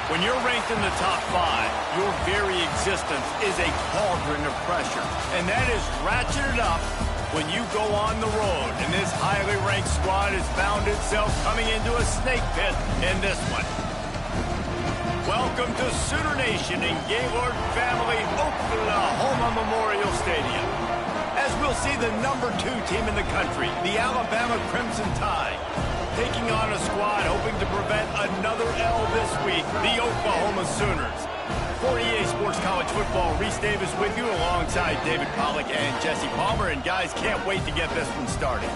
When you're ranked in the top 5, your very existence is a cauldron of pressure. And that is ratcheted up when you go on the road. And this highly ranked squad has found itself coming into a snake pit in this one. Welcome to Sooner Nation in Gaylord Family Oklahoma Memorial Stadium. As we'll see the #2 team in the country, the Alabama Crimson Tide, taking on a squad hoping to prevent another L this week, the Oklahoma Sooners. For EA Sports College Football, Reese Davis with you alongside David Pollack and Jesse Palmer. And guys, can't wait to get this one started.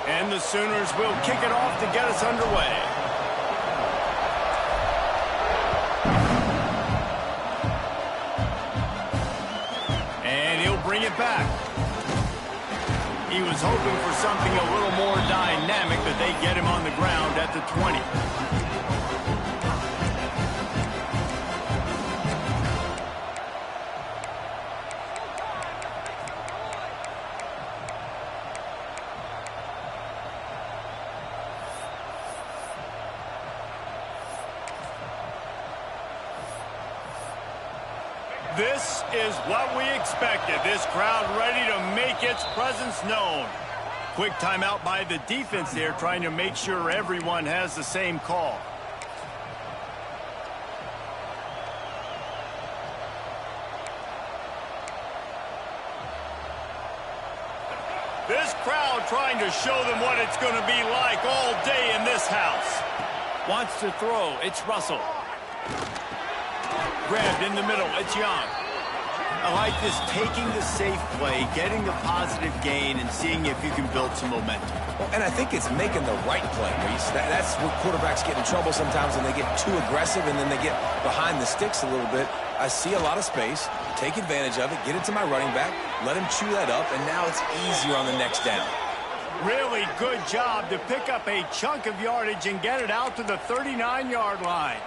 And the Sooners will kick it off to get us underway. And he'll bring it back. He was hoping for something a little more dynamic, but they get him on the ground at the 20. This is what we expected. This crowd ready to make its presence known. Quick timeout by the defense there, trying to make sure everyone has the same call. This crowd trying to show them what it's going to be like all day in this house. Wants to throw. It's Russell. Grabbed in the middle, it's Young. I like this, taking the safe play, getting the positive gain, and seeing if you can build some momentum. Well, and I think it's making the right play, Reese. That's where quarterbacks get in trouble sometimes when they get too aggressive and then they get behind the sticks a little bit. I see a lot of space, take advantage of it, get it to my running back, let him chew that up, and now it's easier on the next down. Really good job to pick up a chunk of yardage and get it out to the 39-yard line.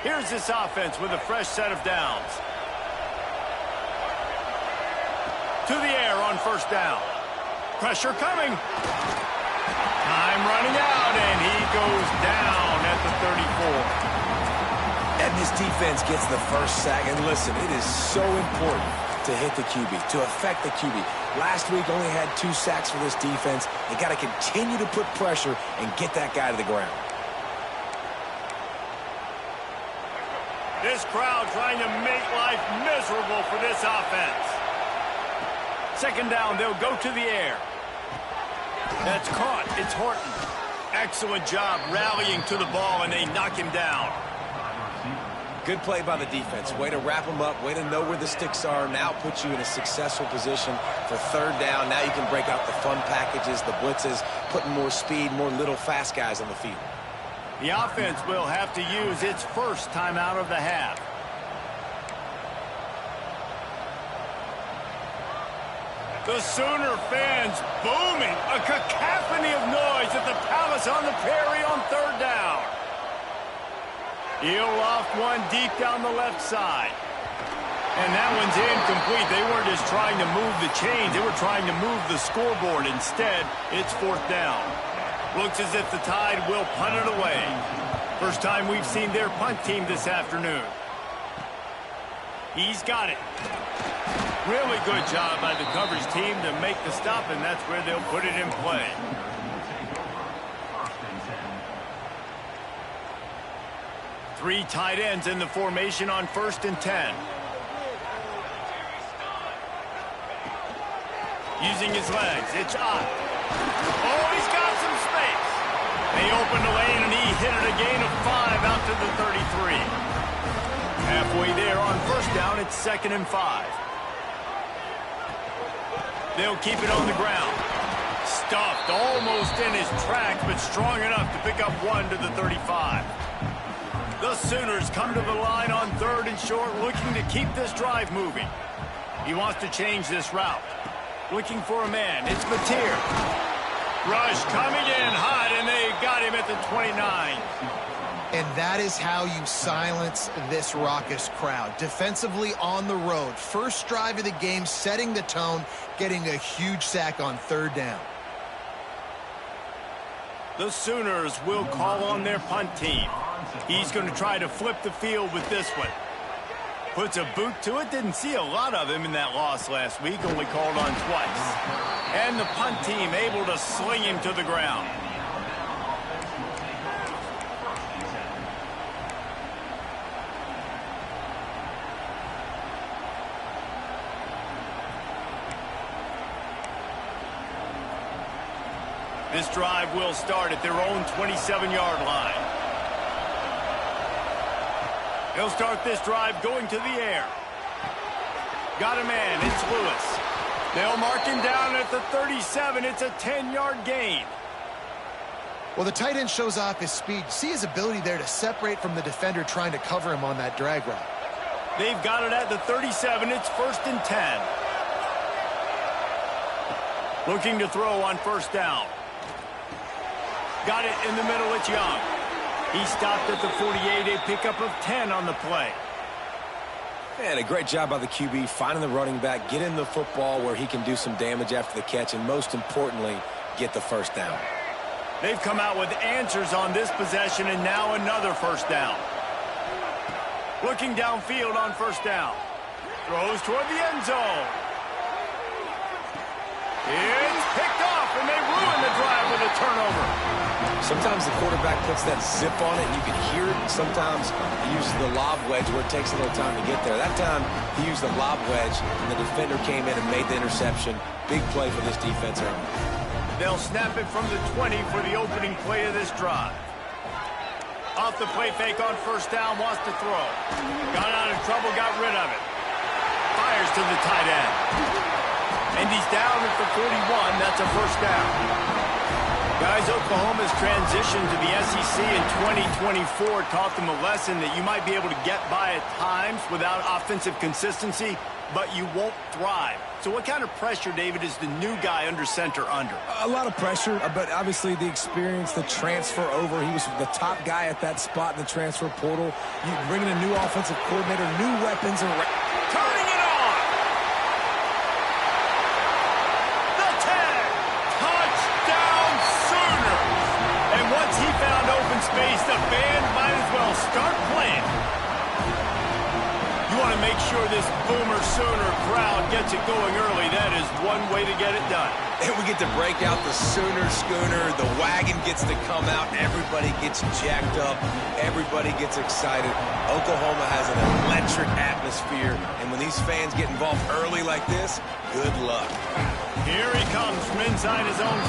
Here's this offense with a fresh set of downs. To the air on first down. Pressure coming. Time running out, and he goes down at the 34. And this defense gets the first sack. And listen, it is so important to hit the QB, to affect the QB. Last week only had 2 sacks for this defense. They got to continue to put pressure and get that guy to the ground. This crowd trying to make life miserable for this offense. Second down, they'll go to the air. That's caught. It's Horton. Excellent job rallying to the ball, and they knock him down. Good play by the defense. Way to wrap them up. Way to know where the sticks are. Now put you in a successful position for third down. Now you can break out the fun packages, the blitzes, putting more speed, more little fast guys on the field. The offense will have to use its first timeout of the half. The Sooner fans booming. A cacophony of noise at the Palace on the Prairie on third down. He'll loft one deep down the left side. And that one's incomplete. They weren't just trying to move the chains. They were trying to move the scoreboard. Instead, it's fourth down. Looks as if the Tide will punt it away. First time we've seen their punt team this afternoon. He's got it. Really good job by the coverage team to make the stop, and that's where they'll put it in play. Three tight ends in the formation on 1st and 10. Using his legs, it's up. Oh, he's got some space. They opened the lane, and he hit it a gain of 5 out to the 33. Halfway there on first down, it's 2nd and 5. They'll keep it on the ground. Stuffed almost in his tracks, but strong enough to pick up 1 to the 35. The Sooners come to the line on 3rd and short, looking to keep this drive moving. He wants to change this route. Looking for a man. It's Mateer. Rush coming in hot, and they got him at the 29. And that is how you silence this raucous crowd. Defensively on the road. First drive of the game, setting the tone, getting a huge sack on third down. The Sooners will call on their punt team. He's going to try to flip the field with this one. Puts a boot to it. Didn't see a lot of him in that loss last week. Only called on twice. And the punt team able to sling him to the ground. This drive will start at their own 27-yard line. He'll start this drive going to the air. Got a man. It's Lewis. They'll mark him down at the 37. It's a 10-yard gain. Well, the tight end shows off his speed. See his ability there to separate from the defender trying to cover him on that drag route. They've got it at the 37. It's 1st and 10. Looking to throw on first down. Got it in the middle. It's Young. He stopped at the 48, a pickup of 10 on the play. And a great job by the QB finding the running back, getting the football where he can do some damage after the catch, and most importantly, get the first down. They've come out with answers on this possession, and now another first down. Looking downfield on first down. Throws toward the end zone. It's picked off, and they ruin the drive with a turnover. Sometimes the quarterback puts that zip on it, and you can hear it. Sometimes he uses the lob wedge where it takes a little time to get there. That time, he used the lob wedge, and the defender came in and made the interception. Big play for this defense early. They'll snap it from the 20 for the opening play of this drive. Off the play fake on first down, wants to throw. Got out of trouble, got rid of it. Fires to the tight end. And he's down at the 41. That's a first down. Guys, Oklahoma's transition to the SEC in 2024 taught them a lesson that you might be able to get by at times without offensive consistency, but you won't thrive. So what kind of pressure, David, is the new guy under center under? A lot of pressure, but obviously the experience, the transfer over. He was the top guy at that spot in the transfer portal. You bring in a new offensive coordinator, new weapons. Turning it on! The 10! Touchdown Sooners! And once he found open space, the band might as well start playing. You want to make sure this Boomer Sooner crowd gets it going early. That is one way to get it done. And we get to break out the Sooner schooner. The wagon gets to come out. Everybody gets jacked up. Everybody gets excited. Oklahoma has an electric atmosphere. And when these fans get involved early like this, good luck. Here he comes from inside his own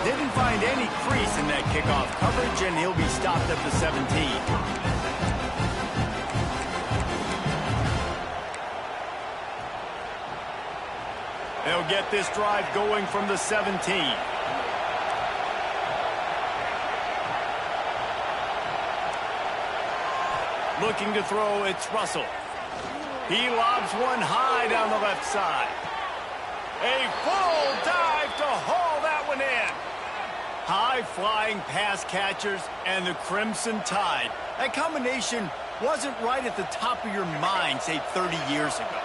5. Didn't find any crease in that kickoff coverage, and he'll be stopped at the 17. They'll get this drive going from the 17. Looking to throw, it's Russell. He lobs one high down the left side. A full dive to haul that one in. High-flying pass catchers and the Crimson Tide. That combination wasn't right at the top of your mind, say, 30 years ago.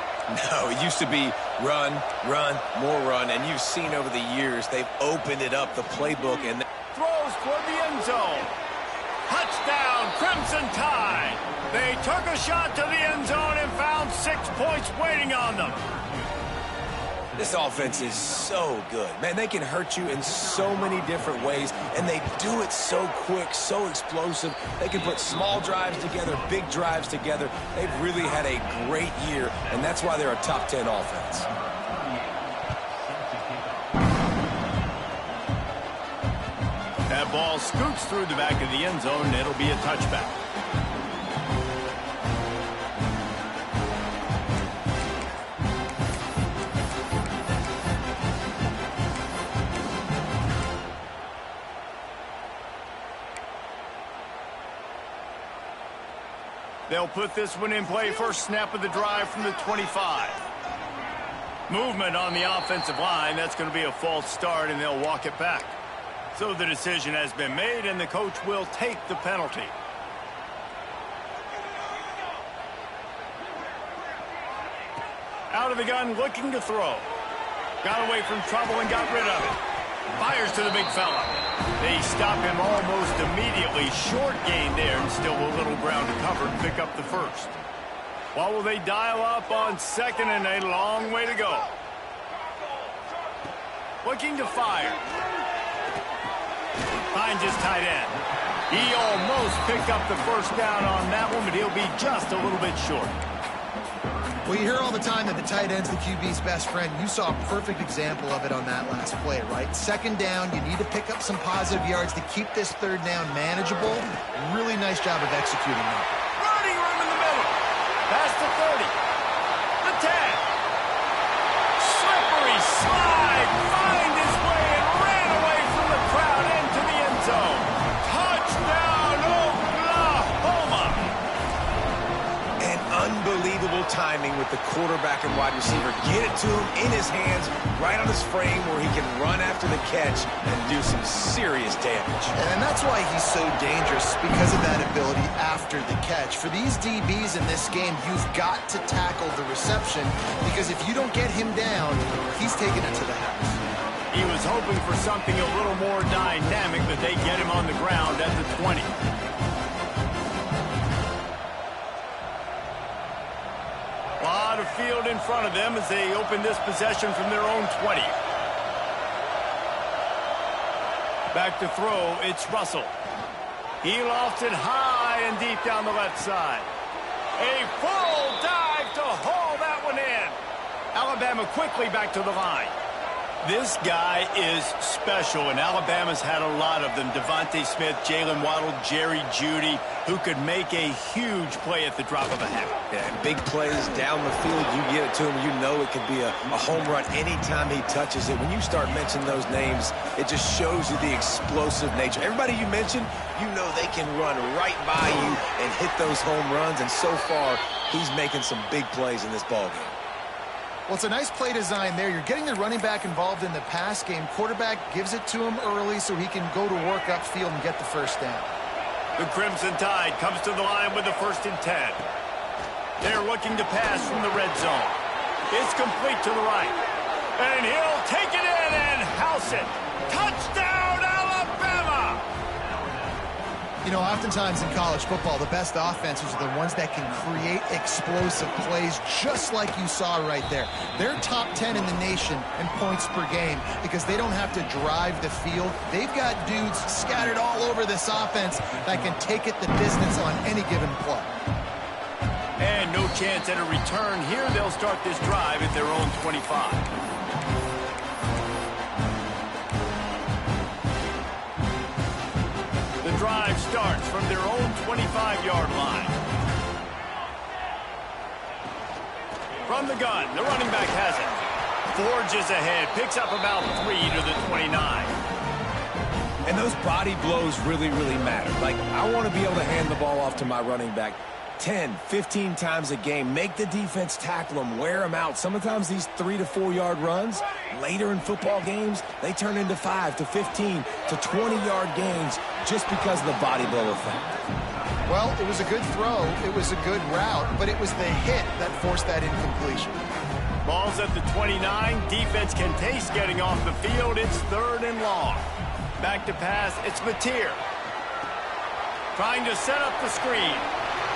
No, it used to be run, run, more run, and you've seen over the years they've opened it up, the playbook, and throws toward the end zone. Touchdown, Crimson Tide. They took a shot to the end zone and found 6 points waiting on them. this offense is so good. Man, they can hurt you in so many different ways, and they do it so quick, so explosive. They can put small drives together, big drives together. They've really had a great year, and that's why they're a top 10 offense. That ball scoots through the back of the end zone, and it'll be a touchback. They'll put this one in play, first snap of the drive from the 25. Movement on the offensive line. That's going to be a false start, and they'll walk it back. So the decision has been made, and the coach will take the penalty. Out of the gun, looking to throw. Got away from trouble and got rid of it. Fires to the big fella. They stop him almost immediately. Short gain there, and still a little ground to cover to pick up the first. What will they dial up on second, and a long way to go? Looking to fire. Finds his tight end. He almost picked up the first down on that one, but he'll be just a little bit short. Well, you hear all the time that the tight end's the QB's best friend. You saw a perfect example of it on that last play, right? Second down, you need to pick up some positive yards to keep this third down manageable. Really nice job of executing that. Running room in the middle. Past the 30. The 10. Slippery slide. Find his way and ran away from the crowd into the end zone. Touchdown, Oklahoma. And unbelievable timing with the quarterback and wide receiver. Get it to him in his hands, right on his frame where he can run after the catch and do some serious damage. And that's why he's so dangerous, because of that ability after the catch. For these DBs in this game, you've got to tackle the reception, because if you don't get him down, he's taking it to the house. He was hoping for something a little more dynamic, but they get him on the ground at the 20. A lot of field in front of them as they open this possession from their own 20. Back to throw, it's Russell. He lofts it high and deep down the left side. A full dive to haul that one in. Alabama quickly back to the line. This guy is special, and Alabama's had a lot of them. Devontae Smith, Jalen Waddle, Jerry Jeudy, who could make a huge play at the drop of a hat. Yeah, big plays down the field, you get it to him, you know it could be a home run anytime he touches it. When you start mentioning those names, it just shows you the explosive nature. Everybody you mentioned, you know they can run right by you and hit those home runs, and so far, he's making some big plays in this ballgame. Well, it's a nice play design there. You're getting the running back involved in the pass game. Quarterback gives it to him early so he can go to work upfield and get the first down. The Crimson Tide comes to the line with the 1st and 10. They're looking to pass from the red zone. It's complete to the right. And he'll take it in and house it. Touchdown, Alabama! You know, oftentimes in college football, the best offenses are the ones that can create explosive plays, just like you saw right there. They're top 10 in the nation in points per game because they don't have to drive the field. They've got dudes scattered all over this offense that can take it the distance on any given play. And no chance at a return here. They'll start this drive at their own 25. The drive starts from their own 25-yard line. From the gun, the running back has it. Forges ahead, picks up about 3 to the 29. And those body blows really, really matter. Like, I want to be able to hand the ball off to my running back 10, 15 times a game. Make the defense tackle them, wear them out. Sometimes these 3 to 4 yard runs, later in football games, they turn into 5 to 15 to 20-yard gains just because of the body blow effect. Well, it was a good throw, it was a good route, but it was the hit that forced that incompletion. Ball's at the 29. Defense can taste getting off the field. It's 3rd and long. Back to pass, it's Mateer. Trying to set up the screen.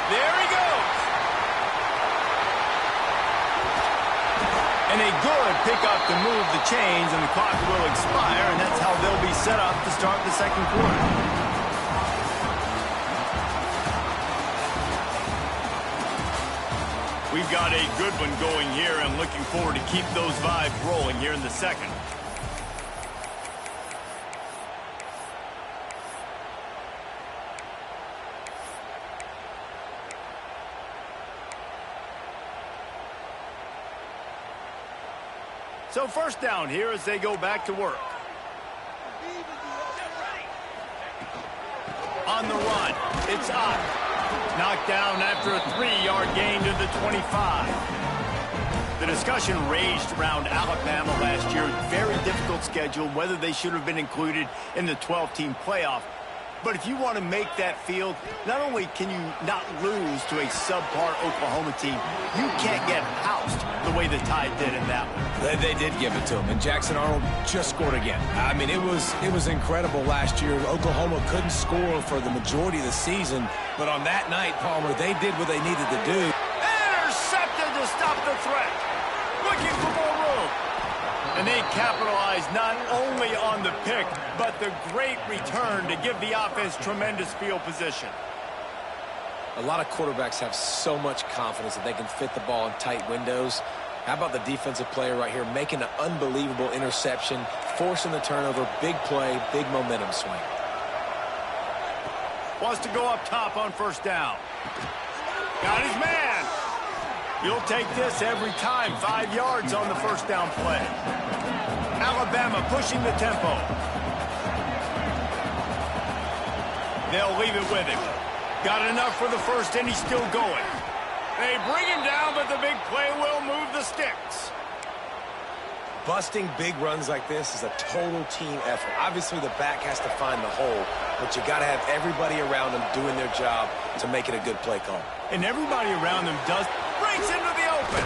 There he goes. And a good pickup to move the chains, and the clock will expire, and that's how they'll be set up to start the second quarter. We've got a good one going here. I'm looking forward to keep those vibes rolling here in the second. So first down here as they go back to work. On the run, it's up. Knocked down after a 3-yard gain to the 25. The discussion raged around Alabama last year. Very difficult schedule, whether they should have been included in the 12-team playoff. But if you want to make that field, not only can you not lose to a subpar Oklahoma team, you can't get housed the way the Tide did in that one. They did give it to him, and Jackson Arnold just scored again. I mean, it was incredible last year. Oklahoma couldn't score for the majority of the season, but on that night, Palmer, they did what they needed to do. Intercepted to stop the threat. Looking for more room. And they capitalized not only on the pick, but the great return to give the offense tremendous field position. A lot of quarterbacks have so much confidence that they can fit the ball in tight windows. How about the defensive player right here making an unbelievable interception, forcing the turnover, big play, big momentum swing. Wants to go up top on first down. Got his man. You'll take this every time. 5 yards on the first down play. Alabama pushing the tempo. They'll leave it with him. Got enough for the first, and he's still going. They bring him down, but the big play will move the sticks. Busting big runs like this is a total team effort. Obviously, the back has to find the hole, but you got to have everybody around them doing their job to make it a good play call. And everybody around them does. Breaks into the open.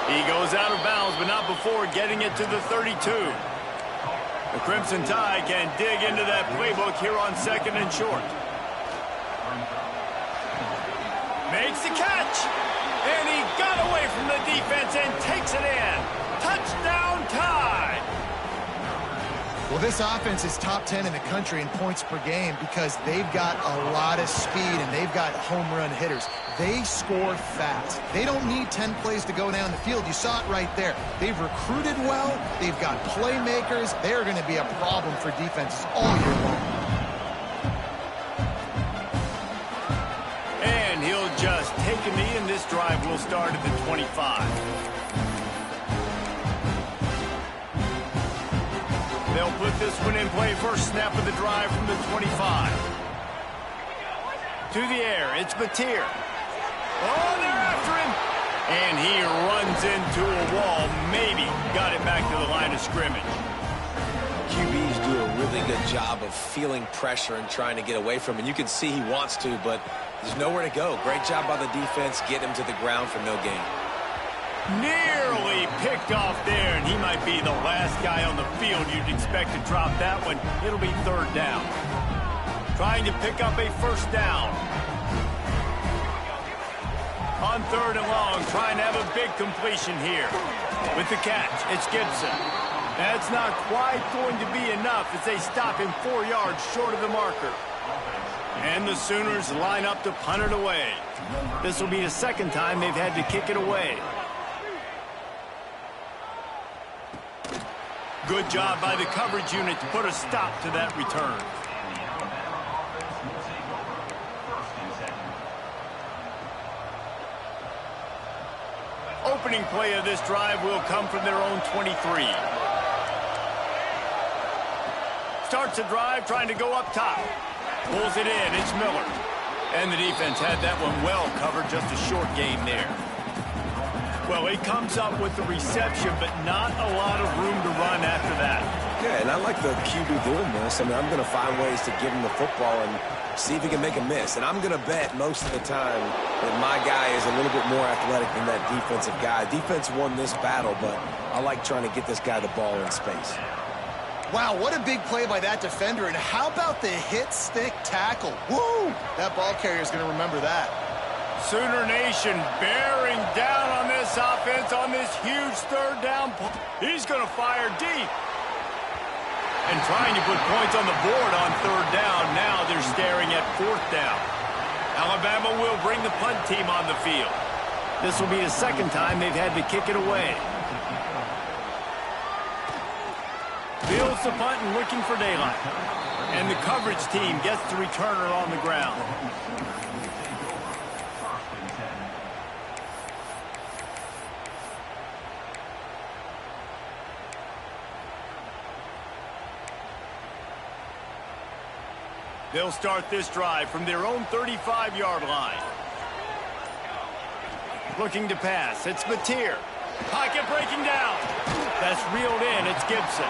He goes out of bounds, but not before getting it to the 32. The Crimson Tide can dig into that playbook here on second and short. Makes the catch. And he got away from the defense and takes it in. Touchdown Tide. Well, this offense is top 10 in the country in points per game because they've got a lot of speed and they've got home run hitters. They score fast. They don't need 10 plays to go down the field. You saw it right there. They've recruited well. They've got playmakers. They're going to be a problem for defenses all year long. And he'll just take a knee, and this drive will start at the 25. They'll put this one in play. First snap of the drive from the 25. To the air, it's Batir. Oh, they're after him. And he runs into a wall. Maybe got it back to the line of scrimmage. QBs do a really good job of feeling pressure and trying to get away from it. You can see he wants to, but there's nowhere to go. Great job by the defense, getting him to the ground for no gain. Nearly picked off there, and he might be the last guy on the field you'd expect to drop that one. It'll be third down. Trying to pick up a first down. On third and long, trying to have a big completion here. With the catch, it's Gibson. That's not quite going to be enough as they stop him 4 yards short of the marker. And the Sooners line up to punt it away. This will be the second time they've had to kick it away. Good job by the coverage unit to put a stop to that return. Opening play of this drive will come from their own 23. Starts the drive, trying to go up top. Pulls it in, it's Miller. And the defense had that one well covered, just a short gain there. Well, he comes up with the reception, but not a lot of room to run after that. Yeah, and I like the QB doing this. I mean, I'm going to find ways to give him the football and see if he can make a miss. And I'm going to bet most of the time that my guy is a little bit more athletic than that defensive guy. Defense won this battle, but I like trying to get this guy the ball in space. Wow, what a big play by that defender. And how about the hit stick tackle? Woo! That ball carrier is going to remember that. Sooner Nation bearing down on this offense on this huge third down. He's going to fire deep. And trying to put points on the board on third down. Now they're staring at fourth down. Alabama will bring the punt team on the field. This will be the second time they've had to kick it away. Fields the punt and looking for daylight. And the coverage team gets the returner on the ground. They'll start this drive from their own 35-yard line. Looking to pass. It's Batir. Pocket breaking down. That's reeled in. It's Gibson.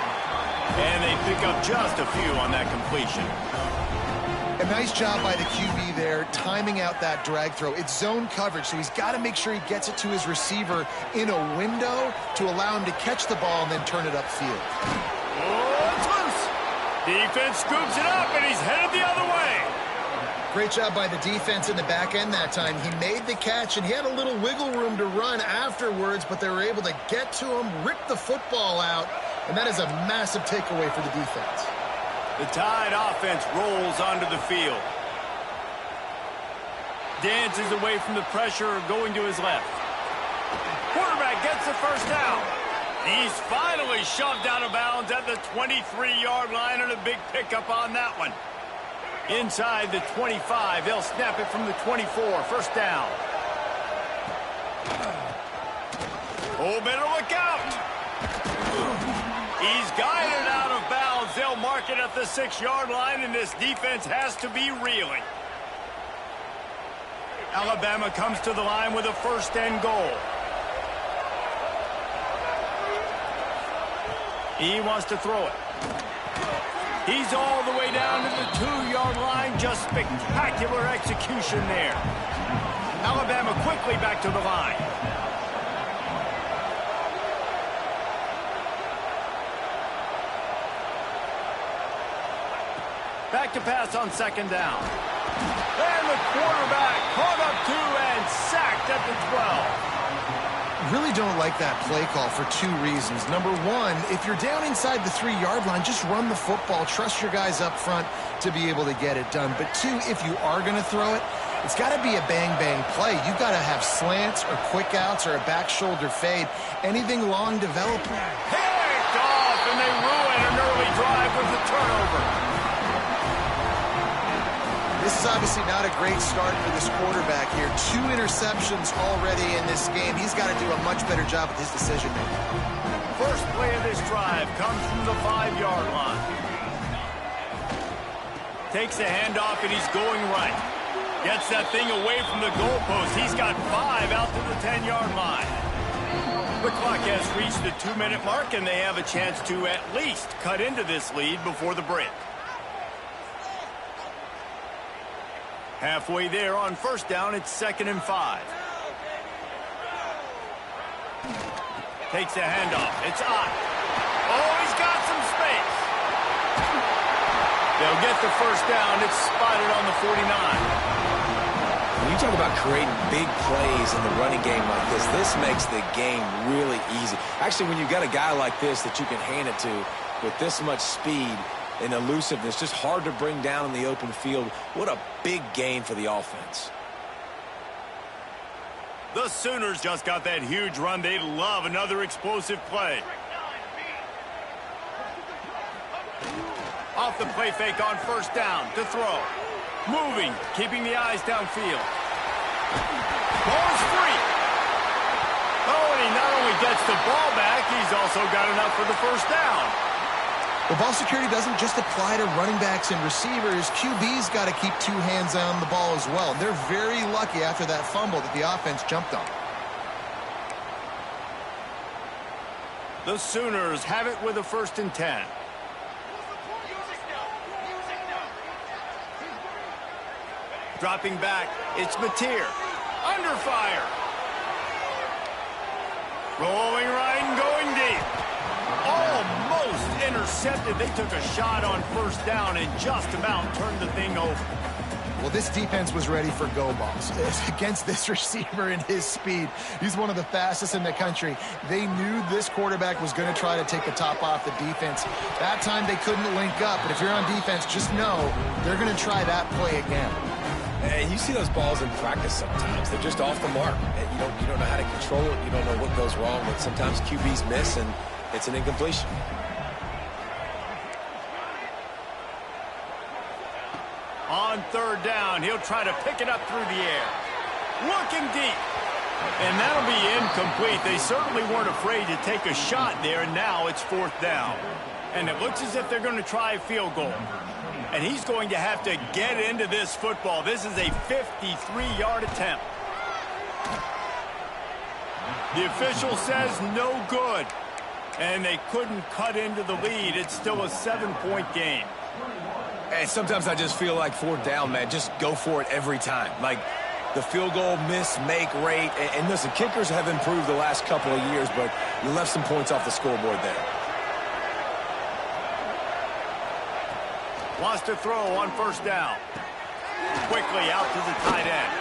And they pick up just a few on that completion. A nice job by the QB there, timing out that drag throw. It's zone coverage, so he's got to make sure he gets it to his receiver in a window to allow him to catch the ball and then turn it upfield. Oh, it's loose. Defense scoops it up, and he's headed the other way. Great job by the defense in the back end that time. He made the catch, and he had a little wiggle room to run afterwards, but they were able to get to him, rip the football out, and that is a massive takeaway for the defense. The Tide offense rolls onto the field. Dances away from the pressure, going to his left. Quarterback gets the first down. He's finally shoved out of bounds at the 23-yard line, and a big pickup on that one. Inside the 25, they'll snap it from the 24. First down. Oh, better look out. He's guided out of bounds. They'll mark it at the 6-yard line, and this defense has to be reeling. Alabama comes to the line with a first and goal. He wants to throw it. He's all the way down to the 2-yard line. Just spectacular execution there. Alabama quickly back to the line. Back to pass on second down. And the quarterback caught up to and sacked at the 12. Really don't like that play call for two reasons. Number one, if you're down inside the 3-yard line, just run the football. Trust your guys up front to be able to get it done. But two, if you are going to throw it, it's got to be a bang-bang play. You've got to have slants or quick outs or a back shoulder fade. Anything long developing. Picked off, and they ruin an early drive with the turnover. This is obviously not a great start for this quarterback here. 2 interceptions already in this game. He's got to do a much better job with his decision-making. First play of this drive comes from the 5-yard line. Takes the handoff, and he's going right. Gets that thing away from the goalpost. He's got 5 out to the 10-yard line. The clock has reached the 2-minute mark, and they have a chance to at least cut into this lead before the break. Halfway there on first down, it's 2nd and 5. Takes a handoff. It's Ott. Oh, he's got some space. They'll get the first down. It's spotted on the 49. When you talk about creating big plays in the running game like this makes the game really easy. Actually, when you've got a guy like this that you can hand it to with this much speed and elusiveness, just hard to bring down in the open field. What a big gain for the offense. The Sooners just got that huge run. They love another explosive play. Off the play fake on first down to throw. Moving, keeping the eyes downfield. Ball is free. Oh, and he not only gets the ball back, he's also got enough for the first down. Well, ball security doesn't just apply to running backs and receivers. QB's got to keep 2 hands on the ball as well. They're very lucky after that fumble that the offense jumped on. The Sooners have it with a 1st and 10. Dropping back, it's Mateer. Under fire. Rolling right and going deep. Almost intercepted. They took a shot on first down and just about turned the thing over. Well, this defense was ready for go balls. Against this receiver and his speed, he's one of the fastest in the country. They knew this quarterback was going to try to take the top off the defense. That time they couldn't link up, but if you're on defense, just know they're going to try that play again. And you see those balls in practice sometimes. They're just off the mark. And you don't know how to control it. You don't know what goes wrong, but sometimes QBs miss, and it's an incompletion. On third down, he'll try to pick it up through the air. Looking deep. And that'll be incomplete. They certainly weren't afraid to take a shot there, and now it's 4th down. And it looks as if they're going to try a field goal. And he's going to have to get into this football. This is a 53-yard attempt. The official says no good. And they couldn't cut into the lead. It's still a 7-point game. And sometimes I just feel like 4th down, man, just go for it every time. Like the field goal miss-make rate. And listen, kickers have improved the last couple of years, but you left some points off the scoreboard there. Wants to throw on 1st down. Quickly out to the tight end.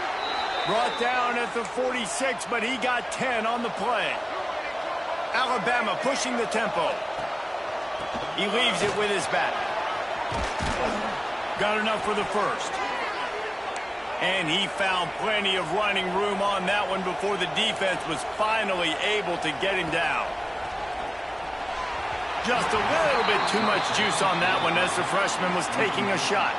Brought down at the 46, but he got 10 on the play. Alabama pushing the tempo. He leaves it with his back. Got enough for the 1st. And he found plenty of running room on that one before the defense was finally able to get him down. Just a little bit too much juice on that one as the freshman was taking a shot.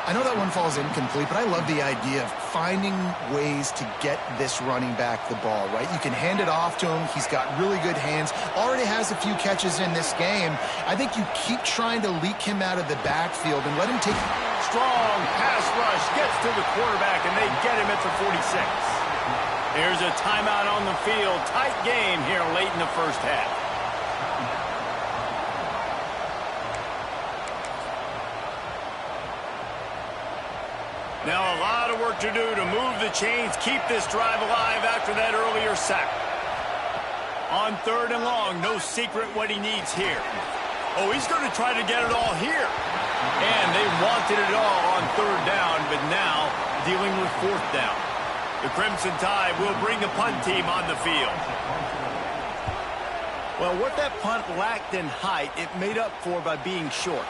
I know that one falls incomplete, but I love the idea of finding ways to get this running back the ball, right? You can hand it off to him. He's got really good hands. Already has a few catches in this game. I think you keep trying to leak him out of the backfield and let him take... Strong pass rush gets to the quarterback, and they get him at the 46. There's a timeout on the field. Tight game here late in the 1st half. Now a lot of work to do to move the chains, keep this drive alive after that earlier sack. On 3rd and long, no secret what he needs here. Oh, he's going to try to get it all here. And they wanted it all on 3rd down, but now dealing with 4th down. The Crimson Tide will bring the punt team on the field. Well, what that punt lacked in height, it made up for by being short.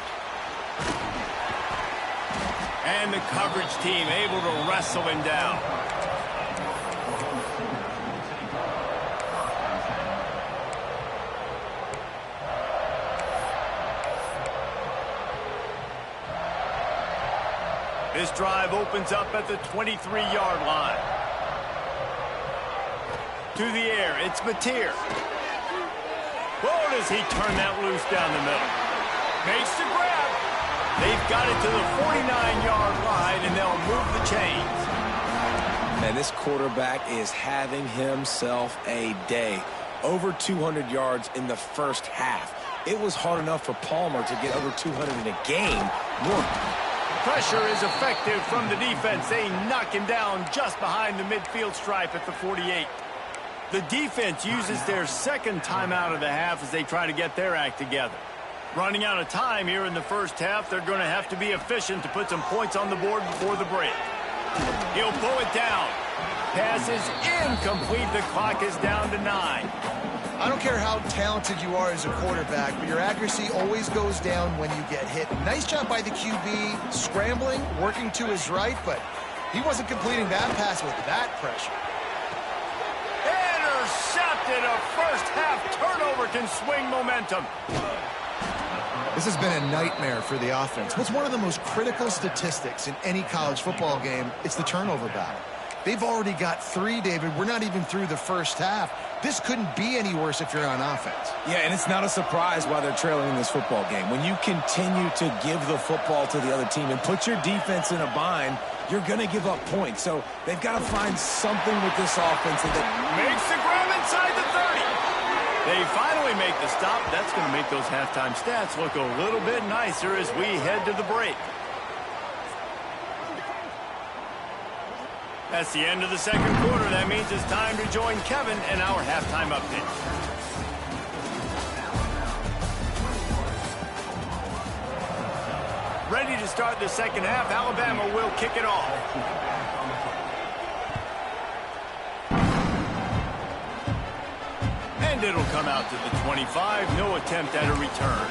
And the coverage team able to wrestle him down. This drive opens up at the 23-yard line. To the air, it's Mateer. Whoa, does he turn that loose down the middle. Makes the grab. They've got it to the 49-yard line, and they'll move the chains. Man, this quarterback is having himself a day. Over 200 yards in the 1st half. It was hard enough for Palmer to get over 200 in a game. Pressure is effective from the defense. They knock him down just behind the midfield stripe at the 48. The defense uses their 2nd timeout of the half as they try to get their act together. Running out of time here in the 1st half, they're going to have to be efficient to put some points on the board before the break. He'll pull it down. Pass is incomplete. The clock is down to 9. I don't care how talented you are as a quarterback, but your accuracy always goes down when you get hit. Nice job by the QB, scrambling, working to his right, but he wasn't completing that pass with that pressure. Intercepted. A 1st half turnover can swing momentum. This has been a nightmare for the offense. What's one of the most critical statistics in any college football game? It's the turnover battle. They've already got 3, David. We're not even through the 1st half. This couldn't be any worse if you're on offense. Yeah, and it's not a surprise why they're trailing in this football game. When you continue to give the football to the other team and put your defense in a bind, you're going to give up points. So they've got to find something with this offense that makes the grab inside the 30. They finally make the stop. That's going to make those halftime stats look a little bit nicer as we head to the break. That's the end of the 2nd quarter. That means it's time to join Kevin in our halftime update. Ready to start the 2nd half. Alabama will kick it off. And it'll come out to the 25. No attempt at a return.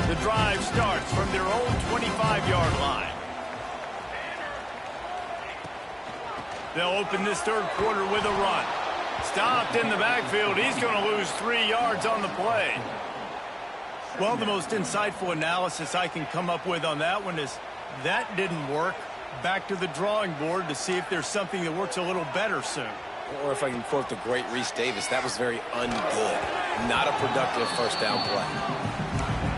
The drive starts from their own 25-yard line. They'll open this 3rd quarter with a run. Stopped in the backfield. He's going to lose 3 yards on the play. Well, the most insightful analysis I can come up with on that one is that didn't work. Back to the drawing board to see if there's something that works a little better soon. or if I can quote the great Reese Davis, that was very ungood. Not a productive 1st down play.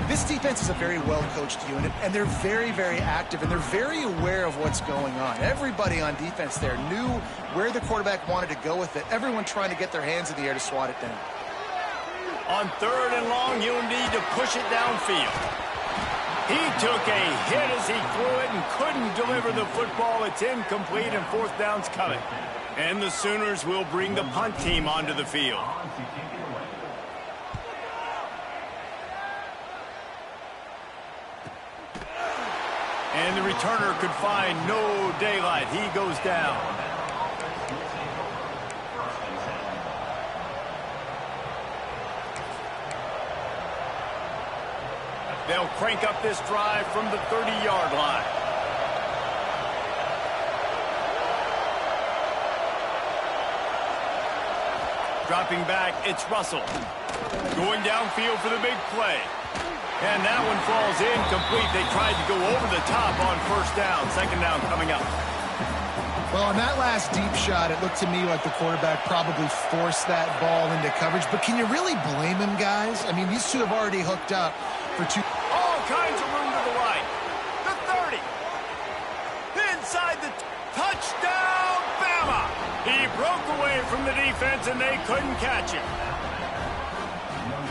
This defense is a very well-coached unit, and they're very, very active, and they're very aware of what's going on. Everybody on defense there knew where the quarterback wanted to go with it. Everyone trying to get their hands in the air to swat it down. On 3rd and long, you'll need to push it downfield. He took a hit as he threw it and couldn't deliver the football. It's incomplete, and 4th down's coming. And the Sooners will bring the punt team onto the field. And the returner could find no daylight. He goes down. They'll crank up this drive from the 30-yard line. Dropping back, it's Russell. Going downfield for the big play. And that one falls incomplete. They tried to go over the top on 1st down. 2nd down coming up. Well, on that last deep shot, it looked to me like the quarterback probably forced that ball into coverage. But can you really blame him, guys? I mean, these two have already hooked up for 2. All kinds of room to the right. The 30. Inside the touchdown, Bama. He broke away from the defense, and they couldn't catch him.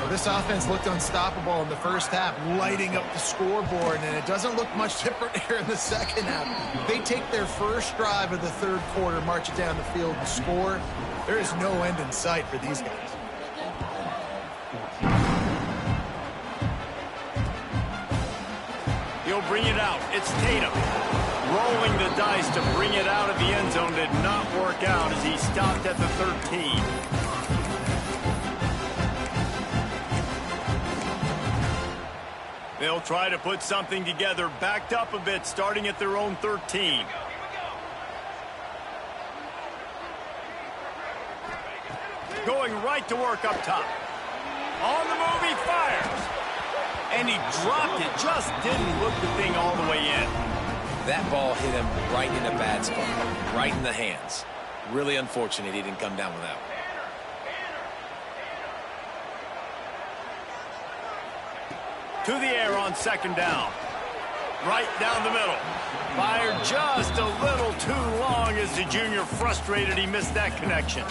Well, this offense looked unstoppable in the first half, lighting up the scoreboard, and it doesn't look much different here in the second half. They take their first drive of the 3rd quarter, march it down the field, and score. There is no end in sight for these guys. He'll bring it out. It's Tatum. Rolling the dice to bring it out of the end zone did not work out as he stopped at the 13. They'll try to put something together, backed up a bit, starting at their own 13. Going right to work up top. On the move, he fires. And he dropped it, just didn't look the thing all the way in. That ball hit him right in a bad spot, right in the hands. Really unfortunate he didn't come down with that one. To the air on 2nd down. Right down the middle. Fired just a little too long as the junior frustrated he missed that connection.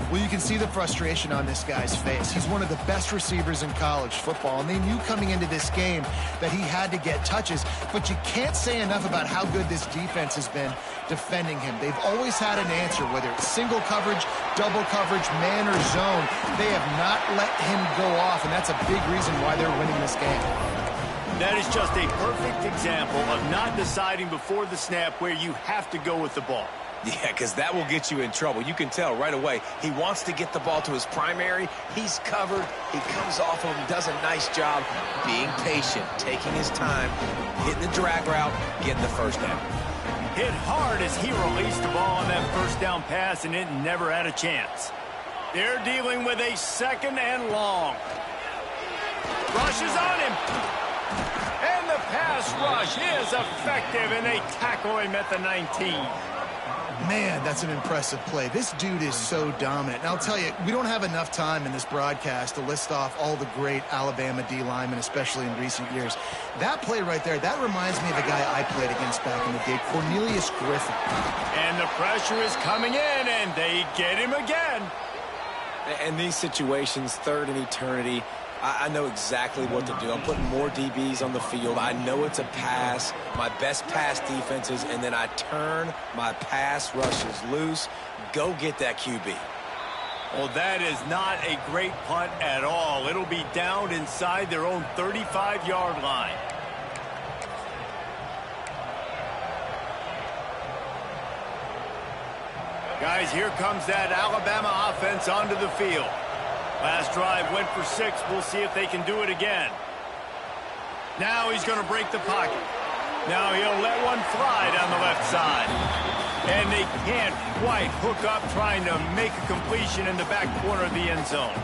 Well, you can see the frustration on this guy's face. He's one of the best receivers in college football, and they knew coming into this game that he had to get touches, but you can't say enough about how good this defense has been defending him. They've always had an answer, whether it's single coverage, double coverage, man, or zone. They have not let him go off, and that's a big reason why they're winning this game. That is just a perfect example of not deciding before the snap where you have to go with the ball. Yeah, because that will get you in trouble. You can tell right away he wants to get the ball to his primary. He's covered. He comes off of him, does a nice job being patient, taking his time, hitting the drag route, getting the 1st down. Hit hard as he released the ball on that 1st down pass, and it never had a chance. They're dealing with a 2nd and long. Rushes on him. And the pass rush is effective, and they tackle him at the 19. Man, that's an impressive play. This dude is so dominant. And I'll tell you, we don't have enough time in this broadcast to list off all the great Alabama D linemen, especially in recent years. That play right there, that reminds me of a guy I played against back in the day, Cornelius Griffin. And the pressure is coming in, and they get him again. In these situations, 3rd and eternity, I know exactly what to do. I'm putting more DBs on the field. I know it's a pass, my best pass defenses, and then I turn my pass rushes loose. Go get that QB. Well, that is not a great punt at all. It'll be down inside their own 35-yard line. Guys, here comes that Alabama offense onto the field. Last drive went for 6. We'll see if they can do it again. Now he's going to break the pocket. Now he'll let one fly down the left side. And they can't quite hook up trying to make a completion in the back corner of the end zone.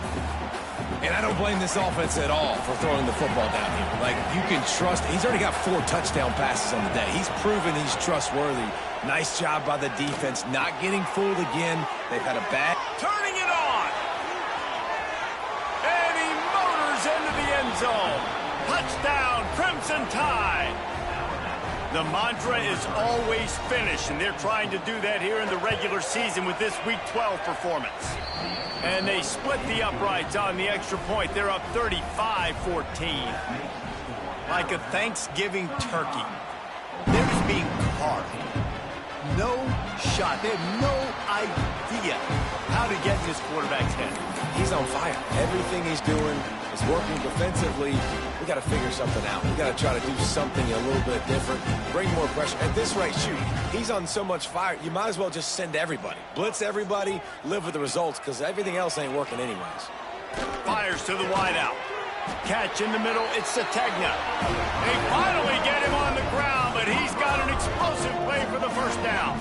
And I don't blame this offense at all for throwing the football down here. Like, you can trust. He's already got 4 touchdown passes on the day. He's proven he's trustworthy. Nice job by the defense, not getting fooled again. They've had a bad... Turning it on! And he motors into the end zone. Touchdown! down, Crimson Tide. The mantra is always finish, and they're trying to do that here in the regular season with this Week 12 performance. And they split the uprights on the extra point. They're up 35-14. Like a Thanksgiving turkey. They're just being carved. No shot. They have no idea how to get in this quarterback's head. He's on fire. Everything he's doing is working defensively. We got to figure something out. We got to try to do something a little bit different, bring more pressure. At this rate, shoot, he's on so much fire, you might as well just send everybody. Blitz everybody, live with the results, because everything else ain't working anyways. Fires to the wideout. Catch in the middle, it's Sategna. They finally get him on the ground, but he's got an explosive play for the first down.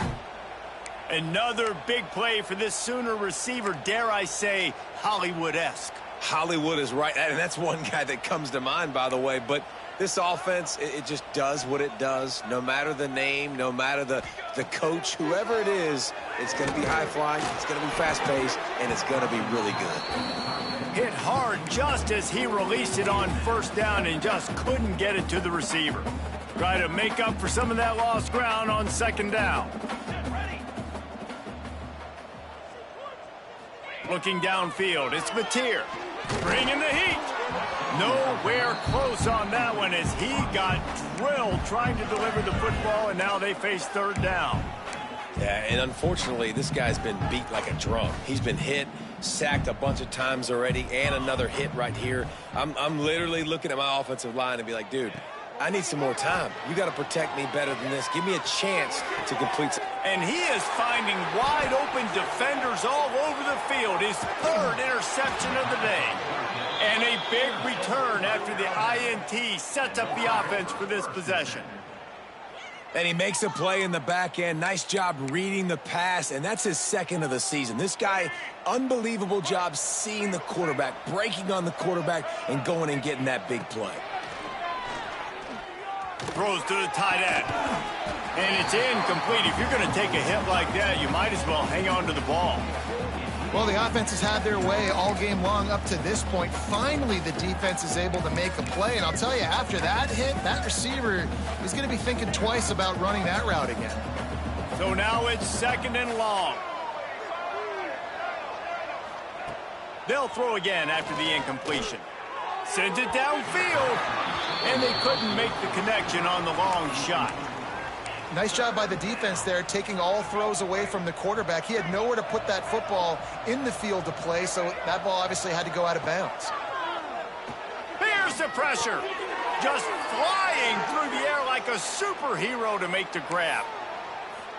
Another big play for this Sooner receiver, dare I say, Hollywood-esque. Hollywood is right, and that's one guy that comes to mind, by the way. But this offense, it just does what it does. No matter the name, no matter the coach, whoever it is, it's going to be high-flying, it's going to be fast-paced, and it's going to be really good. Hit hard just as he released it on first down and just couldn't get it to the receiver. Try to make up for some of that lost ground on second down. Looking downfield, it's Mateer. Bringing the heat. Nowhere close on that one as he got drilled trying to deliver the football, and now they face third down. Yeah, and unfortunately, this guy's been beat like a drum. He's been hit, sacked a bunch of times already, and another hit right here. I'm literally looking at my offensive line and be like, dude, I need some more time. You got to protect me better than this. Give me a chance to complete. And he is finding wide open defenders all over the field. His third interception of the day. And a big return after the INT sets up the offense for this possession. And he makes a play in the back end. Nice job reading the pass, and that's his second of the season. This guy, unbelievable job seeing the quarterback, breaking on the quarterback, and going and getting that big play. Throws to the tight end. And it's incomplete. If you're going to take a hit like that, you might as well hang on to the ball. Well, the offense has had their way all game long up to this point. Finally, the defense is able to make a play. And I'll tell you, after that hit, that receiver is going to be thinking twice about running that route again. So now it's second and long. They'll throw again after the incompletion. Sends it downfield. And they couldn't make the connection on the long shot. Nice job by the defense there, taking all throws away from the quarterback. He had nowhere to put that football in the field to play, so that ball obviously had to go out of bounds. Here's the pressure. Just flying through the air like a superhero to make the grab.